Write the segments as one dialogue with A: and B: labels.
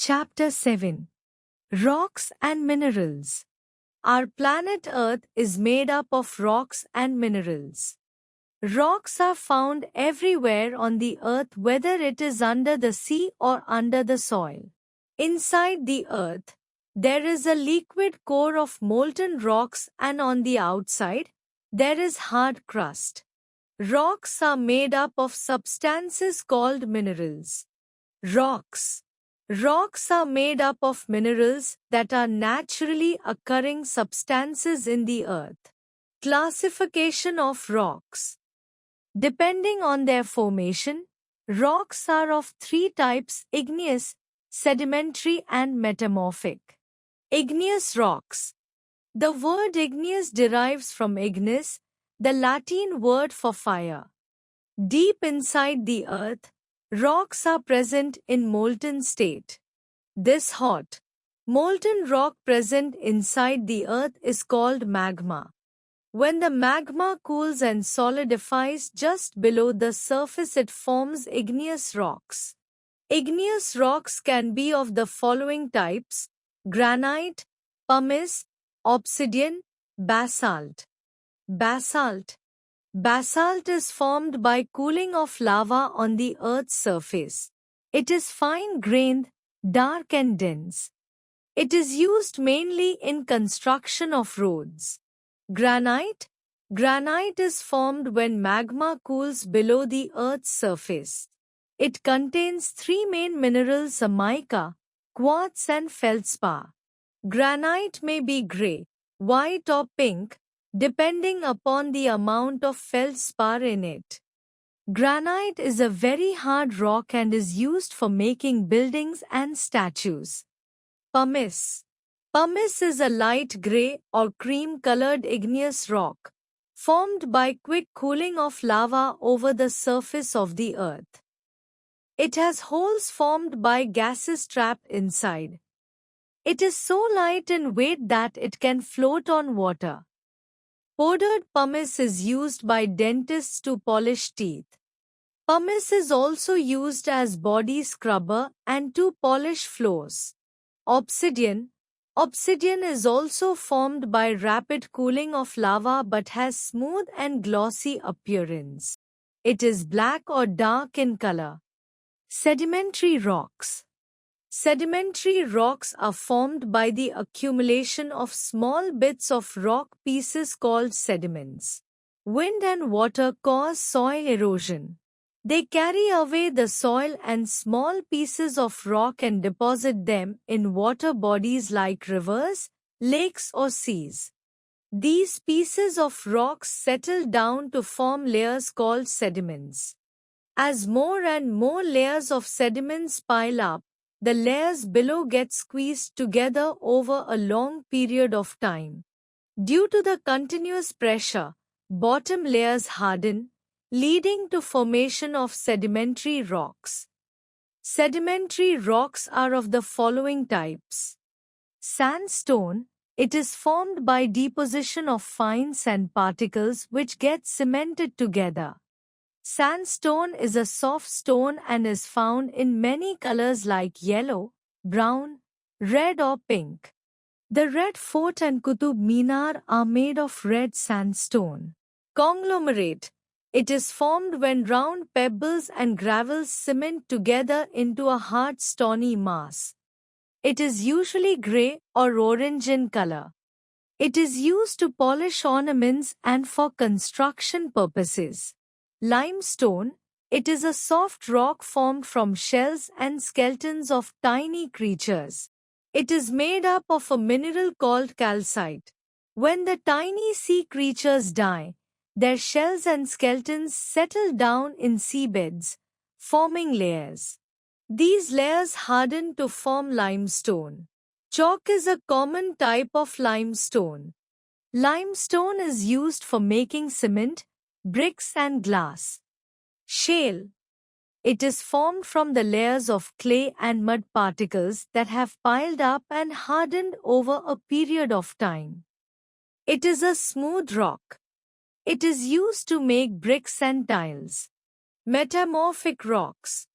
A: Chapter 7. Rocks and Minerals. Our planet Earth is made up of rocks and minerals. Rocks are found everywhere on the Earth, whether it is under the sea or under the soil. Inside the Earth, there is a liquid core of molten rocks, and on the outside, there is hard crust. Rocks are made up of substances called minerals. Rocks are made up of minerals that are naturally occurring substances in the earth. Classification of rocks. Depending on their formation, rocks are of three types: igneous, sedimentary, and metamorphic. Igneous rocks. The word igneous derives from ignis, the Latin word for fire. Deep inside the earth, rocks are present in molten state. This hot, molten rock present inside the earth is called magma. When the magma cools and solidifies just below the surface, it forms igneous rocks. Igneous rocks can be of the following types: granite, pumice, obsidian, basalt. Basalt is formed by cooling of lava on the Earth's surface. It is fine-grained, dark and dense. It is used mainly in construction of roads. Granite is formed when magma cools below the Earth's surface. It contains three main minerals: mica, quartz and feldspar. Granite may be gray, white or pink, depending upon the amount of feldspar in it. Granite is a very hard rock and is used for making buildings and statues. Pumice is a light gray or cream-colored igneous rock, formed by quick cooling of lava over the surface of the earth. It has holes formed by gases trapped inside. It is so light in weight that it can float on water. Powdered pumice is used by dentists to polish teeth. Pumice is also used as body scrubber and to polish floors. Obsidian is also formed by rapid cooling of lava but has smooth and glossy appearance. It is black or dark in color. Sedimentary rocks are formed by the accumulation of small bits of rock pieces called sediments. Wind and water cause soil erosion. They carry away the soil and small pieces of rock and deposit them in water bodies like rivers, lakes or seas. These pieces of rocks settle down to form layers called sediments. As more and more layers of sediments pile up, the layers below get squeezed together over a long period of time. Due to the continuous pressure, bottom layers harden, leading to formation of sedimentary rocks. Sedimentary rocks are of the following types. Sandstone. It is formed by deposition of fine sand particles which get cemented together. Sandstone is a soft stone and is found in many colors like yellow, brown, red or pink. The Red Fort and Qutub Minar are made of red sandstone. Conglomerate. It is formed when round pebbles and gravels cement together into a hard stony mass. It is usually gray or orange in color. It is used to polish ornaments and for construction purposes. Limestone. It is a soft rock formed from shells and skeletons of tiny creatures. It is made up of a mineral called calcite. When the tiny sea creatures die, their shells and skeletons settle down in seabeds, forming layers. These layers harden to form limestone. Chalk is a common type of limestone. Limestone is used for making cement, bricks and glass. Shale. It is formed from the layers of clay and mud particles that have piled up and hardened over a period of time. It is a smooth rock. It is used to make bricks and tiles. Metamorphic rocks.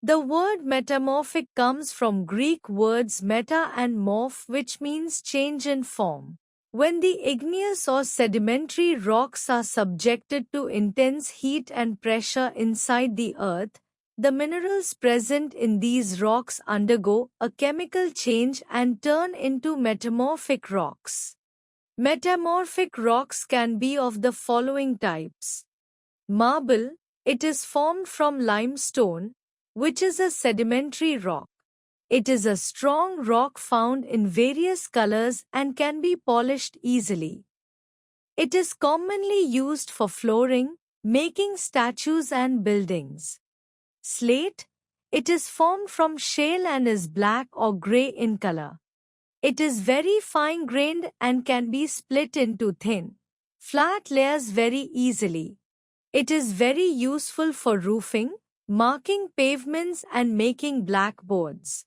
A: The word metamorphic comes from Greek words meta and morph, which means change in form. When the igneous or sedimentary rocks are subjected to intense heat and pressure inside the earth, the minerals present in these rocks undergo a chemical change and turn into metamorphic rocks. Metamorphic rocks can be of the following types. Marble, it is formed from limestone, which is a sedimentary rock. It is a strong rock found in various colors and can be polished easily. It is commonly used for flooring, making statues and buildings. Slate, it is formed from shale and is black or gray in color. It is very fine-grained and can be split into thin, flat layers very easily. It is very useful for roofing, marking pavements and making blackboards.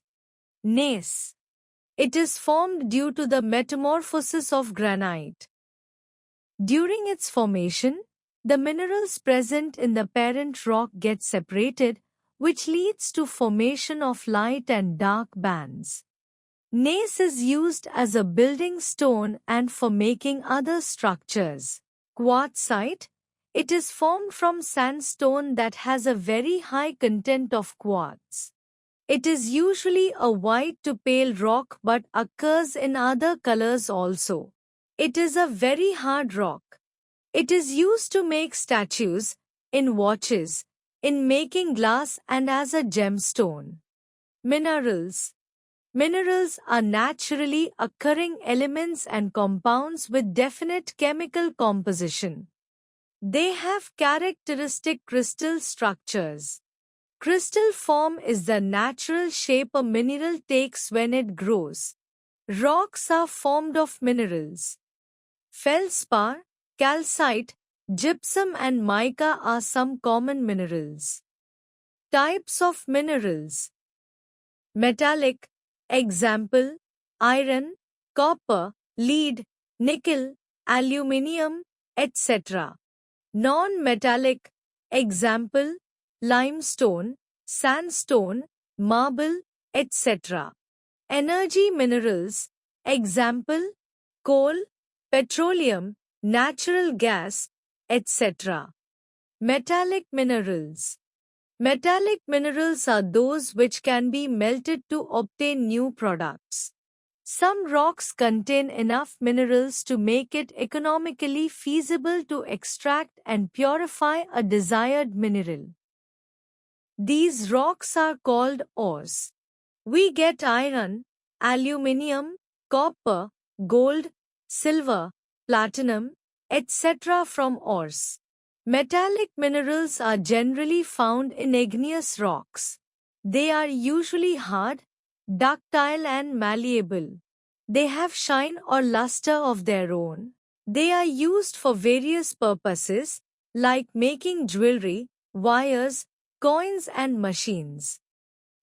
A: Gneiss. It is formed due to the metamorphosis of granite. During its formation, the minerals present in the parent rock get separated, which leads to formation of light and dark bands. Gneiss is used as a building stone and for making other structures. Quartzite. It is formed from sandstone that has a very high content of quartz. It is usually a white to pale rock but occurs in other colors also. It is a very hard rock. It is used to make statues, in watches, in making glass and as a gemstone. Minerals. Minerals are naturally occurring elements and compounds with definite chemical composition. They have characteristic crystal structures. Crystal form is the natural shape a mineral takes when it grows. Rocks are formed of minerals. Feldspar, calcite, gypsum and mica are some common minerals. Types of minerals. Metallic, example, iron, copper, lead, nickel, aluminium, etc. Non-metallic, example, limestone, sandstone, marble, etc. Energy minerals, example, coal, petroleum, natural gas, etc. Metallic minerals. Metallic minerals are those which can be melted to obtain new products. Some rocks contain enough minerals to make it economically feasible to extract and purify a desired mineral. These rocks are called ores. We get iron, aluminium, copper, gold, silver, platinum, etc. from ores. Metallic minerals are generally found in igneous rocks. They are usually hard, ductile and malleable. They have shine or luster of their own. They are used for various purposes, like making jewelry, wires, coins and machines.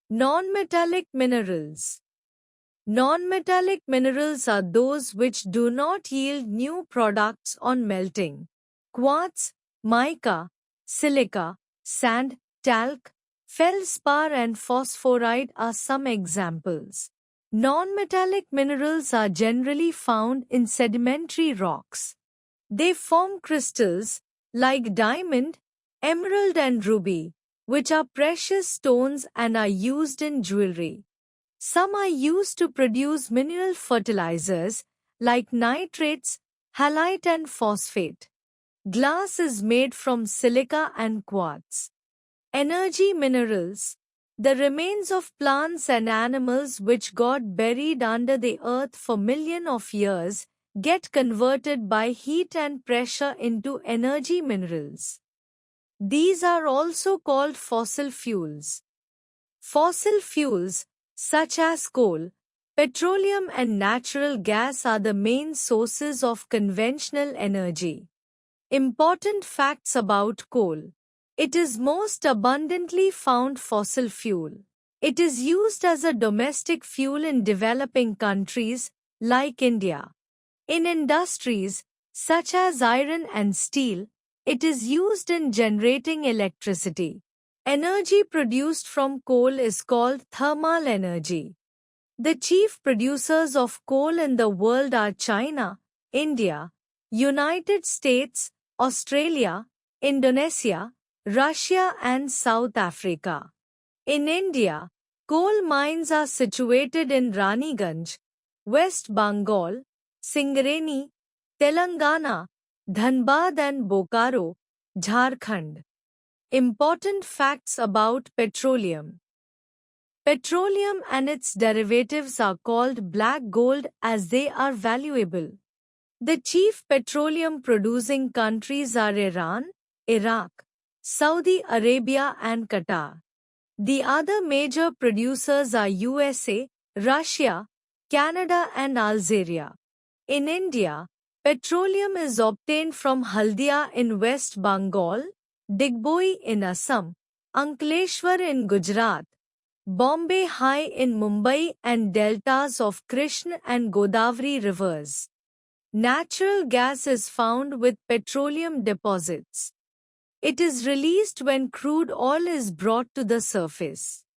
A: Non-metallic minerals. Non-metallic minerals are those which do not yield new products on melting. Quartz, mica, silica, sand, talc, feldspar and phosphorite are some examples. Non-metallic minerals are generally found in sedimentary rocks. They form crystals, like diamond, emerald and ruby, which are precious stones and are used in jewelry. Some are used to produce mineral fertilizers, like nitrates, halite and phosphate. Glass is made from silica and quartz. Energy minerals. The remains of plants and animals which got buried under the earth for millions of years get converted by heat and pressure into energy minerals. These are also called fossil fuels. Fossil fuels, such as coal, petroleum and natural gas are the main sources of conventional energy. Important facts about coal. It is most abundantly found fossil fuel. It is used as a domestic fuel in developing countries like India. In industries such as iron and steel, it is used in generating electricity. Energy produced from coal is called thermal energy. The chief producers of coal in the world are China, India, United States, Australia, Indonesia, Russia and South Africa. In India, coal mines are situated in Raniganj, West Bengal, Singareni, Telangana, Dhanbad and Bokaro, Jharkhand. Important facts about petroleum. Petroleum and its derivatives are called black gold as they are valuable. The chief petroleum producing countries are Iran, Iraq, Saudi Arabia and Qatar. The other major producers are USA, Russia, Canada and Algeria. In India, petroleum is obtained from Haldia in West Bengal, Digboi in Assam, Ankleshwar in Gujarat, Bombay High in Mumbai and deltas of Krishna and Godavari rivers. Natural gas is found with petroleum deposits. It is released when crude oil is brought to the surface.